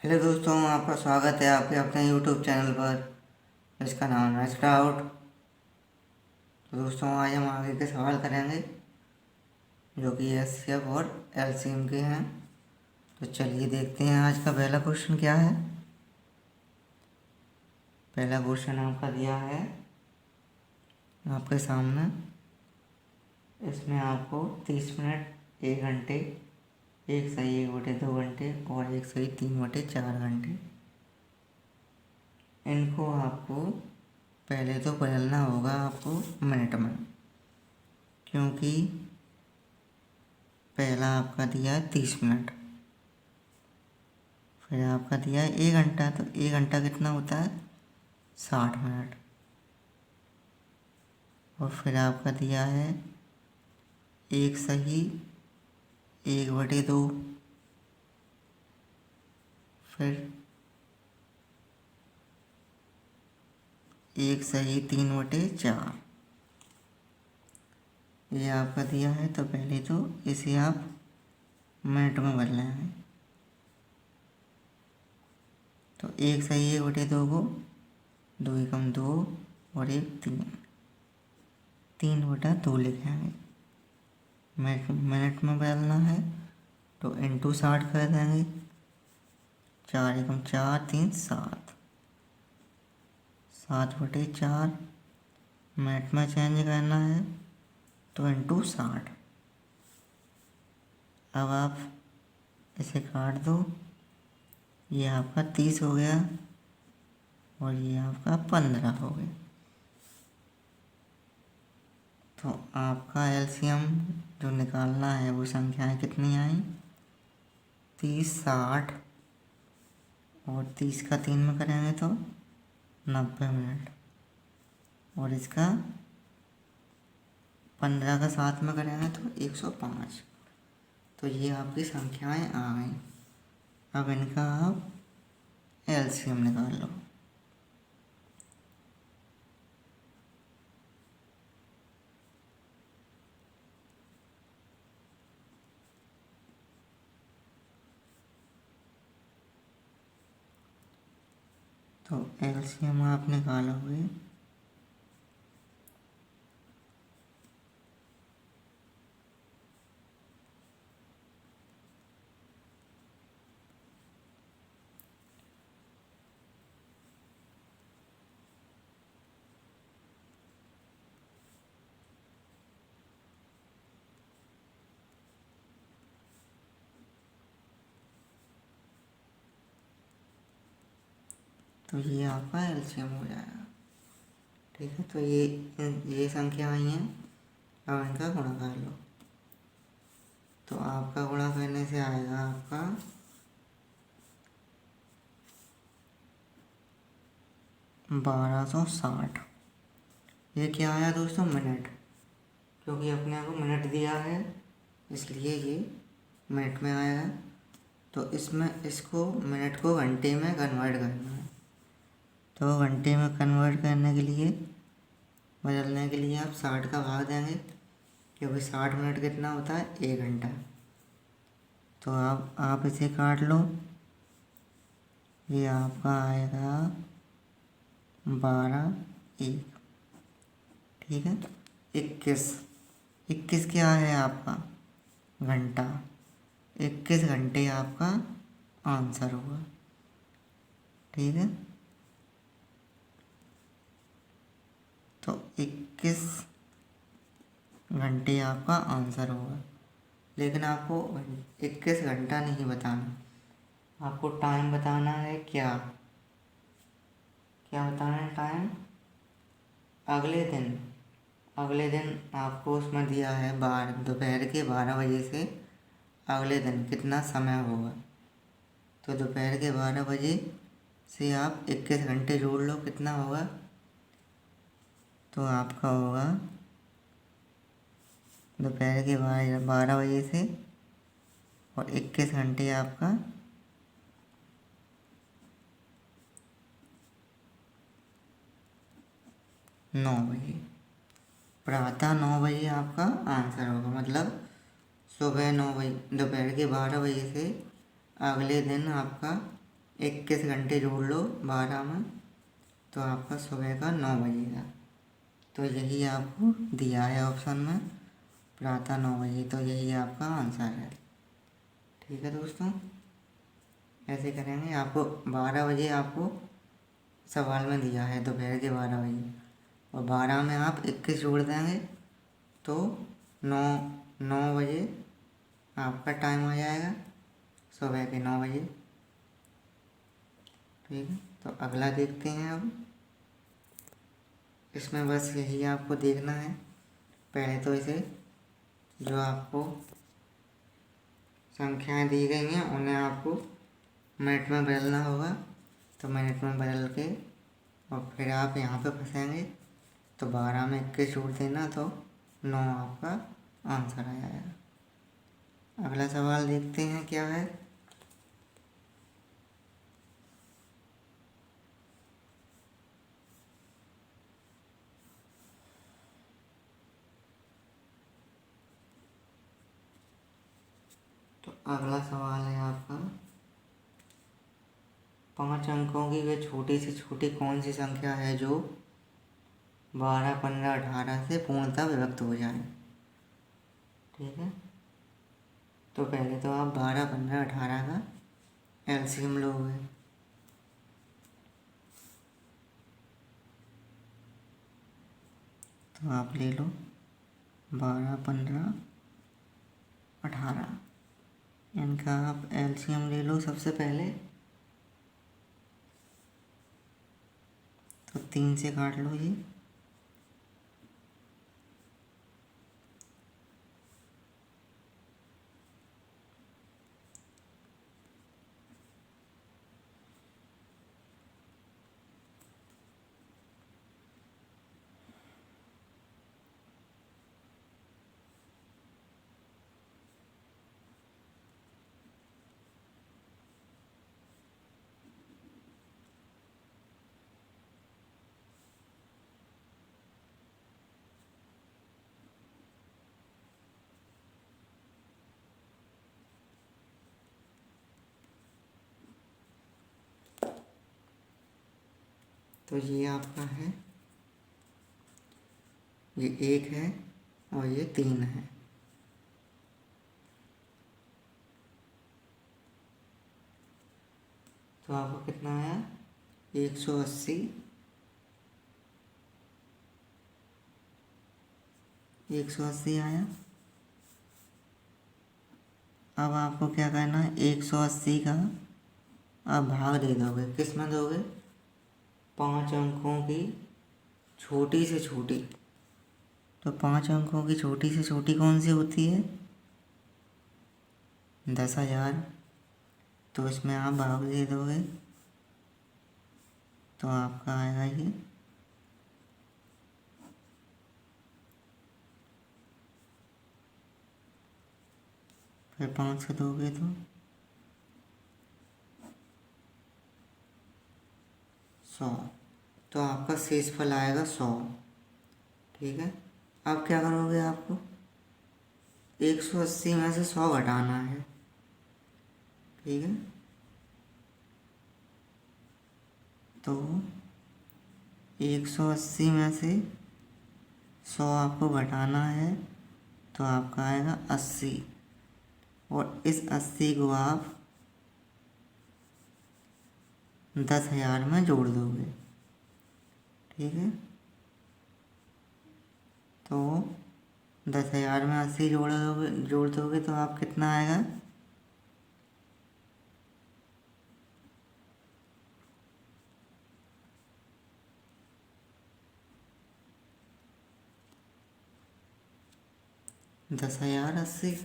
Hello दोस्तों, आपका स्वागत है आपके अपने यूट्यूब चैनल पर। इसका नाम है स्क्राउट। तो दोस्तों, आज हम आगे के सवाल करेंगे जो कि एचसीएफ और एलसीएम के हैं। तो चलिए देखते हैं आज का पहला क्वेश्चन क्या है। पहला क्वेश्चन आपका दिया है आपके सामने। इसमें आपको 30 मिनट, 1 घंटे, 1/1/2 घंटे और 1/3/4 घंटे, इनको आपको पहले तो बदलना होगा आपको मिनट में, क्योंकि पहला आपका दिया है 30 मिनट, फिर आपका दिया है 1 घंटा। तो 1 घंटा कितना होता है? 60 मिनट। और फिर आपका दिया है 1/1/2, फिर 1/3/4, ये आपका दिया है। तो पहले तो इसे आप मिनट में बदलेंगे। तो 1/1/2 को 2 एकम 2 और 1 3, 3/2 लिखेंगे। मिनट में बदलना है तो इंटू 60 कर देंगे। 4 एकम 4, 3 7, 7/4। मिनट में चेंज करना है तो इंटू 60। अब आप इसे काट दो, ये आपका 30 हो गया और ये आपका 15 हो गया। तो आपका एलसीएम जो निकालना है वो संख्याएं कितनी आई? 30, 60 और 30 का 3 में करेंगे तो 90 मिनट, और इसका 15 का 7 में करेंगे तो 105। तो ये आपकी संख्याएं आ गई। अब इनका आप एलसीएम निकाल लो। तो एलसीएम आप निकालोगे तो ये आपका एलसीएम हो जाएगा। ठीक है, तो ये संख्या आई हैं। अब इनका गुणा कर लो। तो आपका गुणा करने से आएगा आपका 1260। ये क्या आया दोस्तों? मिनट, क्योंकि अपने को मिनट दिया है इसलिए ये मिनट में आया है। तो इसमें इसको मिनट को घंटे में कन्वर्ट करना है। तो घंटे में कन्वर्ट करने के लिए, बदलने के लिए आप 60 का भाग देंगे, क्योंकि 60 मिनट कितना होता है? 1 घंटा। तो आप इसे काट लो, ये आपका आएगा 12 1। ठीक है, 21 क्या है आपका? घंटा। 21 घंटे आपका आंसर होगा। ठीक है, तो 21 घंटे आपका आंसर होगा। लेकिन आपको 21 घंटा नहीं बताना, आपको टाइम बताना है। क्या क्या बताना है? टाइम। अगले दिन आपको उसमें दिया है दोपहर के 12 बजे से अगले दिन कितना समय होगा। तो दोपहर के 12 बजे से आप 21 घंटे जोड़ लो, कितना होगा? तो आपका होगा दोपहर के 12 बजे से और 21 घंटे आपका 9 बजे। प्रातः 9 बजे आपका आंसर होगा, मतलब सुबह 9 बजे, दोपहर के 12 बजे से अगले दिन आपका 21 घंटे जोड़ लो 12 में, तो आपका सुबह का 9 बजेगा। तो यही आपको दिया है ऑप्शन में, प्रातः 9 बजे। तो यही आपका आंसर है। ठीक है दोस्तों, ऐसे करेंगे। आपको 12 बजे आपको सवाल में दिया है, दोपहर के 12 बजे, और 12 में आप 21 जोड़ देंगे तो 9 बजे आपका टाइम आ जाएगा, सुबह के 9 बजे। ठीक है, तो अगला देखते हैं। अब इसमें बस यही आपको देखना है। पहले तो इसे जो आपको संख्याएं दी गई हैं उन्हें आपको मिनट में बदलना होगा। तो मिनट में बदल के और फिर आप यहाँ पे फंसेंगे। तो 12 में 21 जोड़ देना तो 9 आपका आंसर आ जाएगा। अगला सवाल देखते हैं क्या है। तो अगला सवाल है आपका, 5 अंकों की वह छोटी से छोटी कौन सी संख्या है जो 12, 15, 18 से पूर्णतः विभक्त हो जाए। ठीक है, तो पहले तो आप 12, 15, 18 का एलसीएम लोगे। तो आप ले लो 12, 15, 18, इनका आप एलसीएम ले लो सबसे पहले। तो 3 से काट लो जी। तो ये आपका है, ये 1 है और ये 3 है। तो आपको कितना आया, 180, 180 आया। अब आपको क्या करना है, 180 का आप भाग दे दोगे। किस में दोगे, 5 अंकों की छोटी से छोटी। तो 5 अंकों की छोटी से छोटी कौन सी होती है, 10,000। तो इसमें आप भाग दे दोगे तो आपका आएगा ये, फिर 5 से दोगे तो 100। तो आपका शेषफल आएगा 100। ठीक है, अब क्या करोगे, आपको 180 में से 100 घटाना है। ठीक है, तो 180 में से 100 आपको घटाना है तो आपका आएगा 80, और इस 80 को आप 10,000 में जोड़ दोगे। ठीक है, तो 10,000 में 80 जोड़ दोगे तो आप कितना आएगा, 10,080।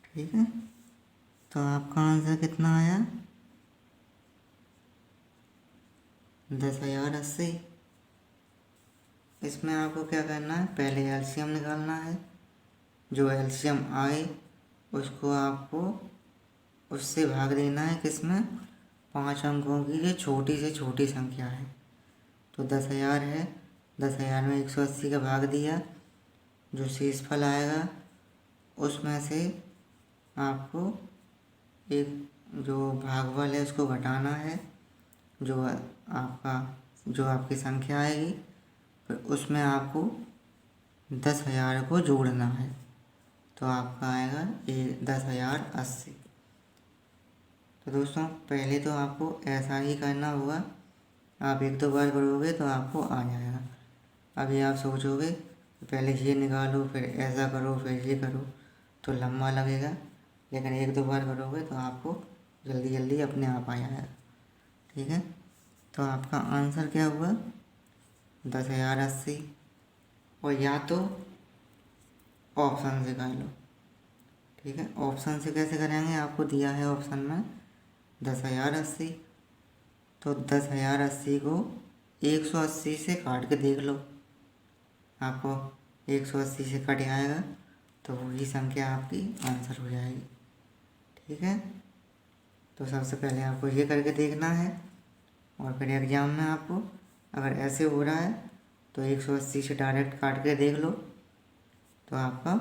ठीक है, तो आपका आंसर कितना आया, 10,080। इसमें आपको क्या करना है, पहले एलसीएम निकालना है। जो एलसीएम आए उसको आपको उससे भाग देना है, किसमें, 5 अंकों की जो छोटी से छोटी संख्या है। तो 10,000 है, 10,000 में 180 का भाग दिया, जो शेषफल आएगा उसमें से आपको एक जो भागफल है उसको घटाना है, जो आपकी संख्या आएगी, फिर उसमें आपको 10,000 को जोड़ना है, तो आपका आएगा 10,080। तो दोस्तों पहले तो आपको ऐसा ही करना होगा, आप एक दो बार करोगे तो आपको आ जाएगा। अभी आप सोचोगे पहले ये निकालो फिर ऐसा करो फिर ये करो तो लंबा लगेगा, लेकिन एक दो बार करोगे तो आपको जल्दी जल्दी अपने आप आ जाएगा। ठीक है, तो आपका आंसर क्या हुआ 10,080। और या तो ऑप्शन से कर लो। ठीक है, ऑप्शन से कैसे करेंगे, आपको दिया है ऑप्शन में 10,080, तो 10,080 को 180 से काट के देख लो, आपको 180 से कट आएगा तो वही संख्या आपकी आंसर हो जाएगी। ठीक है, तो सबसे पहले आपको ये करके देखना है, और फिर एग्ज़ाम में आपको अगर ऐसे हो रहा है तो 180 से डायरेक्ट काट के देख लो, तो आपका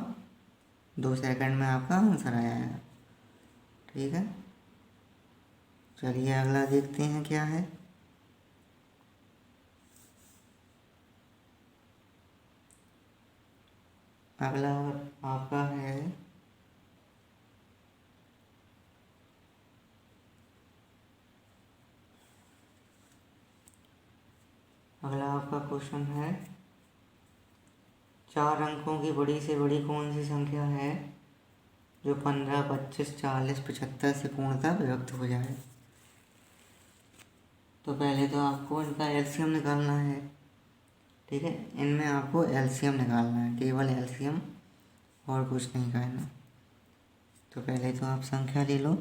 2 सेकंड में आपका आंसर आ जाएगा। ठीक है, चलिए अगला देखते हैं क्या है। अगला आपका है अगला आपका क्वेश्चन है 4 अंकों की बड़ी से बड़ी कौन सी संख्या है जो 15, 25, 40, 75 से पूर्णतः विभक्त हो जाए। तो पहले तो आपको इनका एलसीएम निकालना है। ठीक है, इनमें आपको एलसीएम निकालना है, केवल एलसीएम, और कुछ नहीं करना। तो पहले तो आप संख्या ले लो।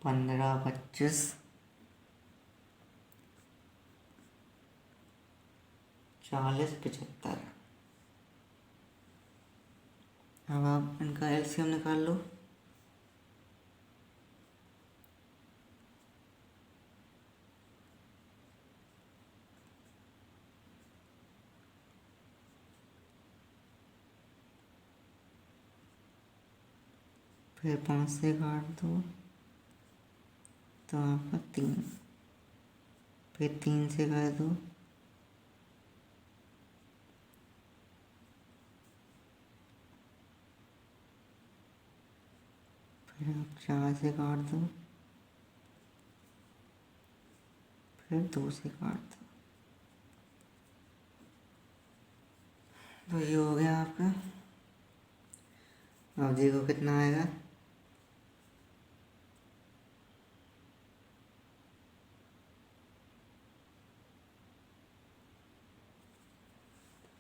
पंद्रह, 25, 40, 75। अब आप इनका एलसीएम निकाल लो। फिर 5 से काट दो तो आपका 3, फिर 3 से कर दो फिर आप 4 से काट दो, फिर 2 से काट दो। तो ये हो गया आपका। अब देखो कितना आएगा,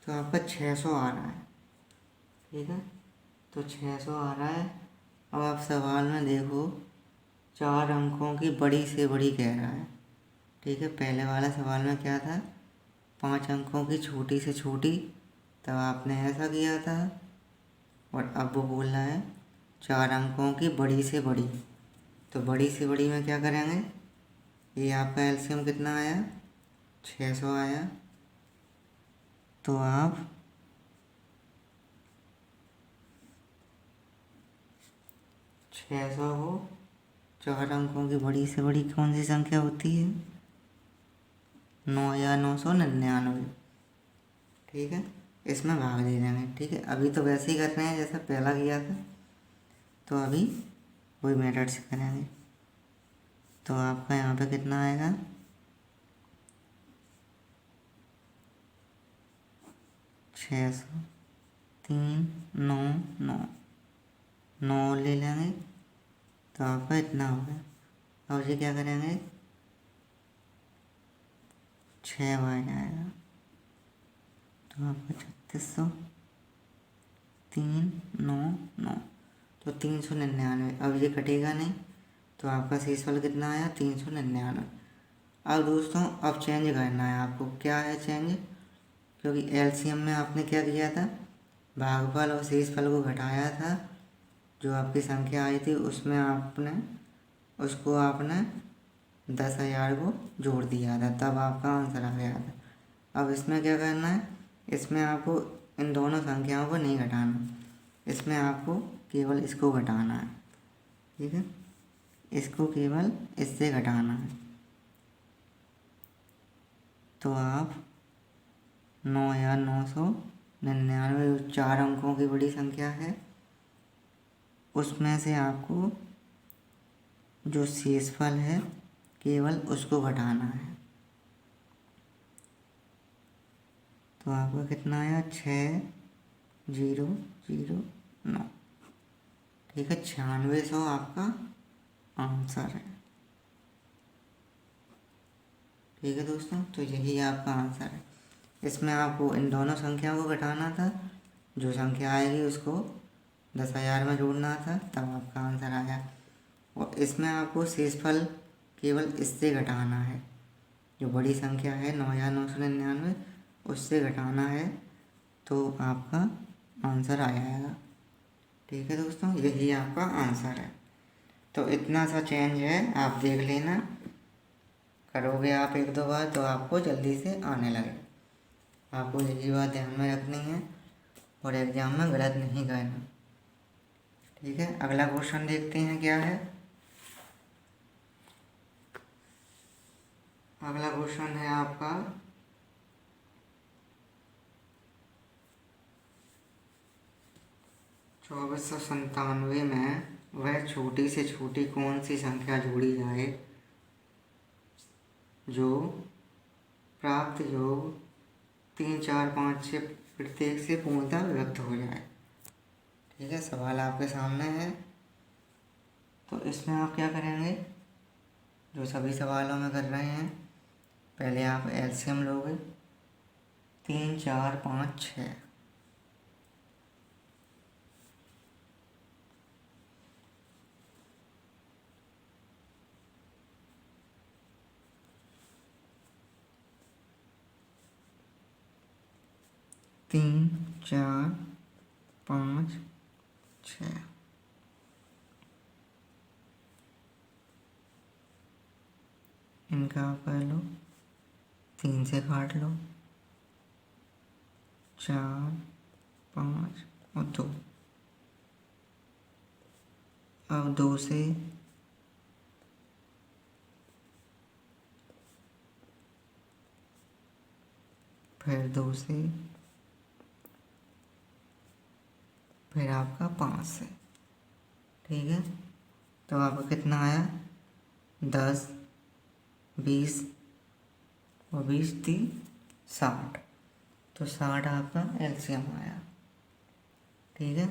तो आपका 600 आ रहा है। ठीक है, तो 600 आ रहा है। अब आप सवाल में देखो 4 अंकों की बड़ी से बड़ी कह रहा है। ठीक है, पहले वाला सवाल में क्या था, 5 अंकों की छोटी से छोटी, तब आपने ऐसा किया था, और अब वो बोल रहा है 4 अंकों की बड़ी से बड़ी। तो बड़ी से बड़ी में क्या करेंगे, ये आपका एलसीएम कितना आया 600 आया, तो आप 600 को 4 अंकों की बड़ी से बड़ी कौन सी संख्या होती है, 9,999। ठीक है, इसमें भाग दे देंगे। ठीक है, अभी तो वैसे ही कर रहे हैं जैसा पहला किया था, तो अभी वही मेथड से करेंगे। तो आपका यहाँ पे कितना आएगा, 600, 3, 9, 9, 9 ले लेंगे तो आपका इतना हो गया। अब ये क्या करेंगे, 6 बार आएगा तो आपका 3600, 3, 9, 9, तो 399। अब ये कटेगा नहीं, तो आपका शेषफल कितना आया 399। अब दोस्तों अब चेंज करना है आपको, क्या है चेंज, क्योंकि एलसीएम में आपने क्या किया था, भागफल और शेषफल को घटाया था, जो आपकी संख्या आई थी उसमें आपने 10,000 को जोड़ दिया था, तब आपका आंसर आ गया था। अब इसमें क्या करना है, इसमें आपको इन दोनों संख्याओं को नहीं घटाना, इसमें आपको केवल इसको घटाना है। ठीक है, इसको केवल इससे घटाना है। तो आप 9,999 जो 4 अंकों की बड़ी संख्या है, उसमें से आपको जो शेषफल है केवल उसको घटाना है। तो आपका कितना आया, 6,009। ठीक है, 9600 आपका आंसर है। ठीक है दोस्तों, तो यही आपका आंसर है। इसमें आपको इन दोनों संख्याओं को घटाना था, जो संख्या आएगी उसको 10,000 में जोड़ना था, तब आपका आंसर आया। और इसमें आपको शेषफल केवल इससे घटाना है, जो बड़ी संख्या है 9,999 उससे घटाना है, तो आपका आंसर आ जाएगा। ठीक है दोस्तों, यही आपका आंसर है। तो इतना सा चेंज है, आप देख लेना, करोगे आप 1-2 बार तो आपको जल्दी से आने लगे। आपको यही बात ध्यान में रखनी है और एग्ज़ाम में गलत नहीं करना। ठीक है, अगला क्वेश्चन देखते हैं क्या है। अगला क्वेश्चन है आपका 2497 में वह छोटी से छोटी कौन सी संख्या जोड़ी जाए जो प्राप्त योग 3, 4, 5, 6 प्रत्येक से पूर्णतः विभक्त हो जाए। ठीक है, सवाल आपके सामने है। तो इसमें आप क्या करेंगे, जो सभी सवालों में कर रहे हैं, पहले आप एलसीएम लोगे, 3, 4, 5, 6। तीन, 4, 5, 6। इनका आप कर लो, 3 से काट लो, 4, 5 और 2। अब 2 से फिर 2 से फिर आपका 5 से। ठीक है, तो आपका कितना आया, 10, 20 और 20 थी 60। तो 60 आपका एलसीएम आया। ठीक है,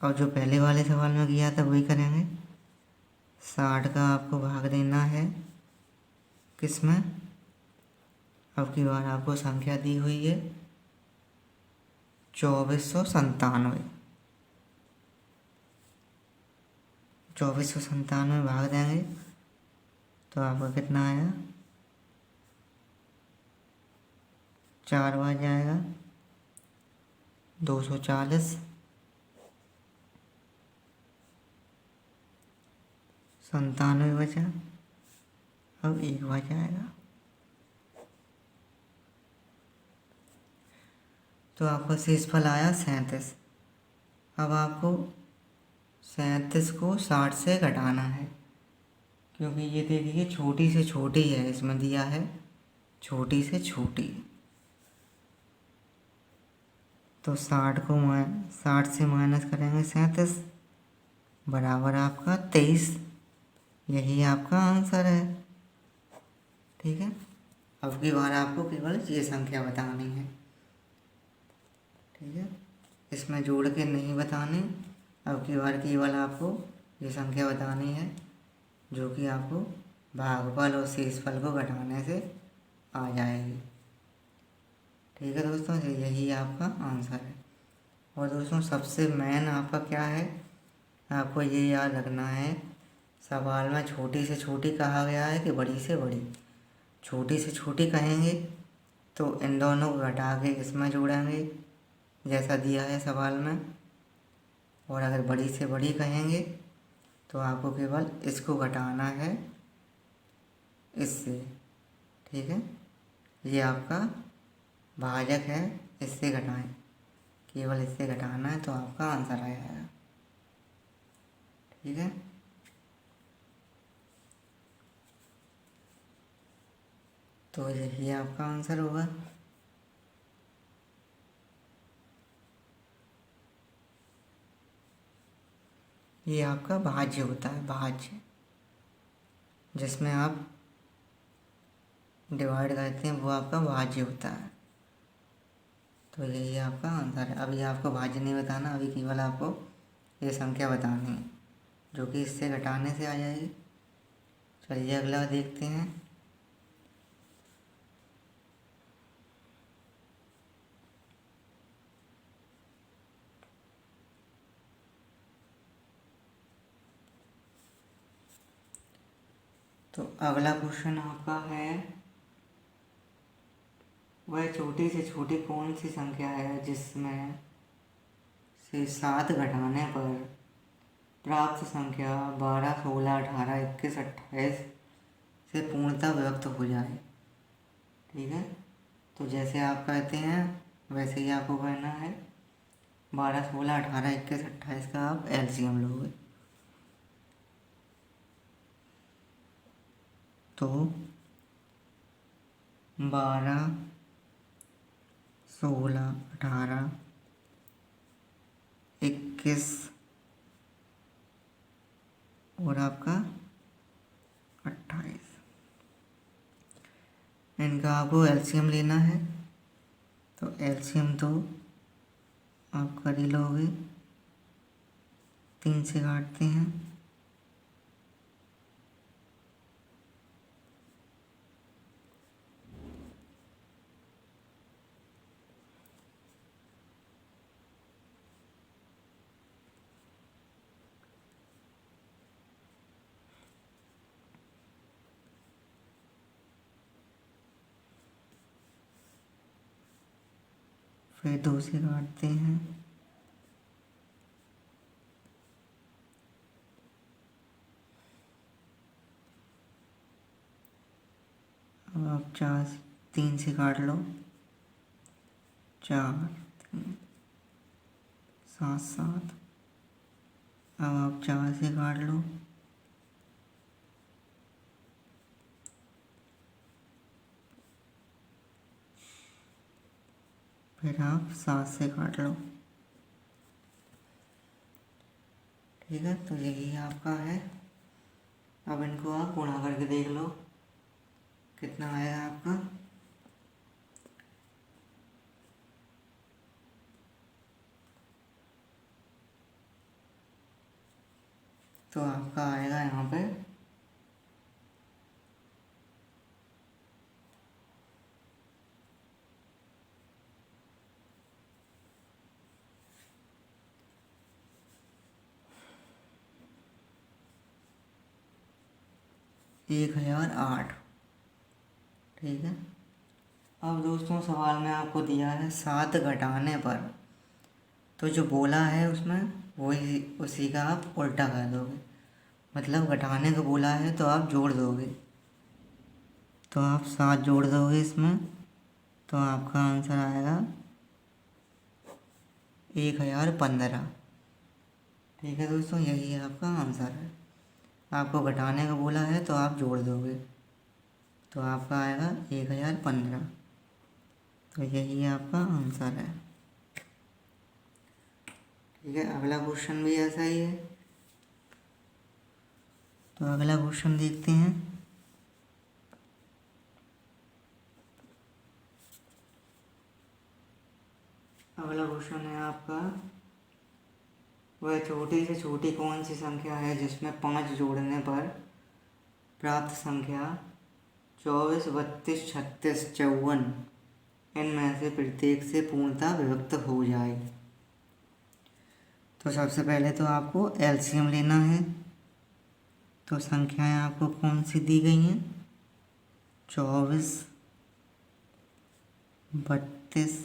और जो पहले वाले सवाल में किया था वही करेंगे। 60 का आपको भाग देना है किस में, अब की बार आपको संख्या दी हुई है 2497। 2497 भाग देंगे तो आपका कितना आया, 4 बार जाएगा, 240। 97 बचा, अब 1 बार जाएगा। तो आपका शेषफल आया 37। अब आपको 37 को 60 से घटाना है, क्योंकि ये देखिए छोटी से छोटी है, इसमें दिया है छोटी से छोटी। तो 60 से माइनस करेंगे 37, बराबर आपका 23। यही आपका आंसर है। ठीक है, अब की बार आपको केवल ये संख्या बतानी है। ठीक है, इसमें जोड़ के नहीं बतानी, अब की बार केवल आपको ये संख्या बतानी है जो कि आपको भागफल और शेषफल को घटाने से आ जाएगी। ठीक है दोस्तों, यही आपका आंसर है। और दोस्तों सबसे मेन आपका क्या है, आपको ये याद रखना है, सवाल में छोटी से छोटी कहा गया है कि बड़ी से बड़ी। छोटी से छोटी कहेंगे तो इन दोनों को घटा के इसमें जोड़ेंगे जैसा दिया है सवाल में, और अगर बड़ी से बड़ी कहेंगे तो आपको केवल इसको घटाना है इससे। ठीक है, ये आपका भाजक है, इससे घटाएं, केवल इससे घटाना है तो आपका आंसर आ जाएगा। ठीक है, तो यही आपका आंसर होगा। ये आपका भाज्य होता है, भाज्य, जिसमें आप डिवाइड करते हैं वो आपका भाज्य होता है। तो यही आपका आंसर है। अभी आपको भाज्य नहीं बताना, अभी केवल आपको ये संख्या बतानी है जो कि इससे घटाने से आ जाएगी। चलिए अगला देखते हैं। तो अगला क्वेश्चन आपका है, वह छोटी से छोटी कौन सी संख्या है जिसमें से 7 घटाने पर प्राप्त संख्या 12, 16, 18, 21, 28 से पूर्णतः विभक्त हो जाए। ठीक है, तो जैसे आप कहते हैं वैसे ही आपको करना है। 12, 16, 18, 21, 28 का आप एलसीएम लोगे तो 12, 16, 18, 21 और आपका 28, इनका आपको एलसीएम लेना है। तो एलसीएम तो आप कर ही लोगे, 3 से काटते हैं, फिर 2 से काटते हैं, अब आप 3 से काट लो, 4, 3, 7, 7। अब आप 4 से काट लो, फिर आप 7 से काट लो। ठीक है, तो यही आपका है। अब इनको आप गुणा करके देख लो कितना आएगा आपका। तो आपका आएगा यहाँ पे 1008। ठीक है, अब दोस्तों सवाल में आपको दिया है 7 घटाने पर, तो जो बोला है उसमें वही उसी का आप उल्टा कर दोगे। मतलब घटाने को बोला है तो आप जोड़ दोगे, तो आप 7 जोड़ दोगे इसमें, तो आपका आंसर आएगा 1015। ठीक है दोस्तों, यही आपका आंसर है। आपको घटाने को बोला है तो आप जोड़ दोगे, तो आपका आएगा 1015। तो यही आपका आंसर है। ठीक है, अगला क्वेश्चन भी ऐसा ही है। तो अगला क्वेश्चन देखते हैं। अगला क्वेश्चन है आपका, वह छोटी से छोटी कौन सी संख्या है जिसमें 5 जोड़ने पर प्राप्त संख्या 24, 32, 36, 54 इनमें से प्रत्येक से पूर्णतः विभक्त हो जाए। तो सबसे पहले तो आपको एलसीएम लेना है। तो संख्याएं आपको कौन सी दी गई हैं? 24, 32,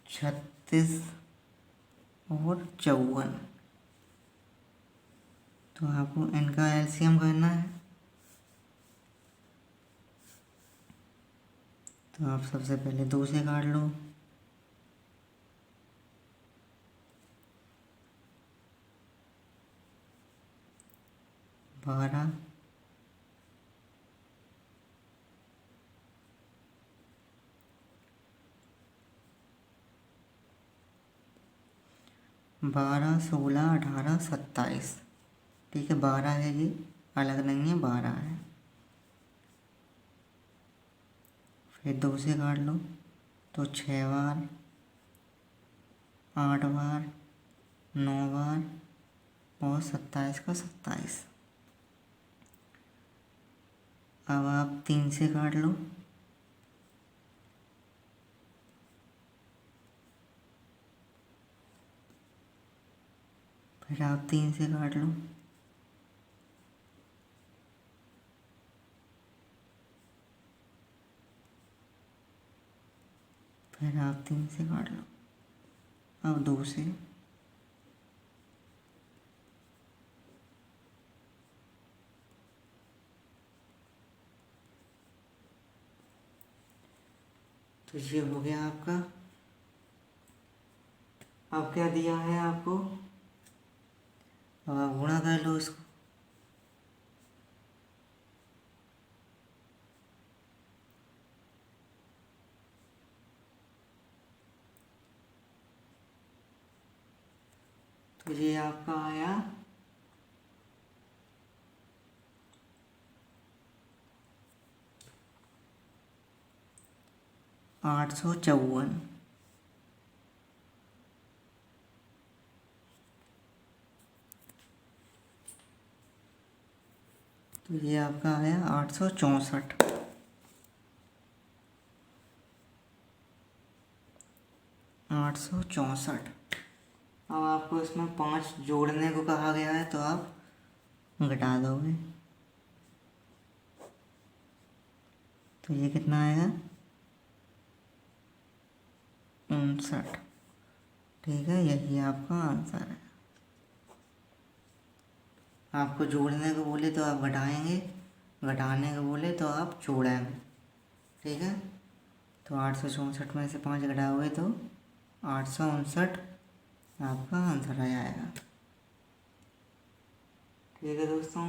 36 और 54। तो आपको इनका एलसीएम करना है। तो आप सबसे पहले 2 से काट लो। 12 12 16 18 27। ठीक है, 12 है ये, अलग नहीं है, 12 है। फिर 2 से काट लो तो 6 बार, 8 बार, 9 बार और 27 का 27। अब आप 3 से काट लो। फिर आप 3 से काट लो। फिर आप 3 से काट लो। अब 2 से। तो ये हो गया आपका। अब क्या दिया है आपको, अब आप गुणा कर लो इसको। तो ये आपका आया 854। तो ये आपका आया 864। 864। अब आपको इसमें 5 जोड़ने को कहा गया है, तो आप घटा दोगे। तो ये कितना आएगा, 59। ठीक है, यही आपका आंसर है। आपको जोड़ने को बोले तो आप घटाएंगे, घटाने को बोले तो आप जोड़ेंगे। ठीक है, तो 864 में से 5 घटाओगे तो 859 आपका आंसर आ जाएगा। ठीक है दोस्तों।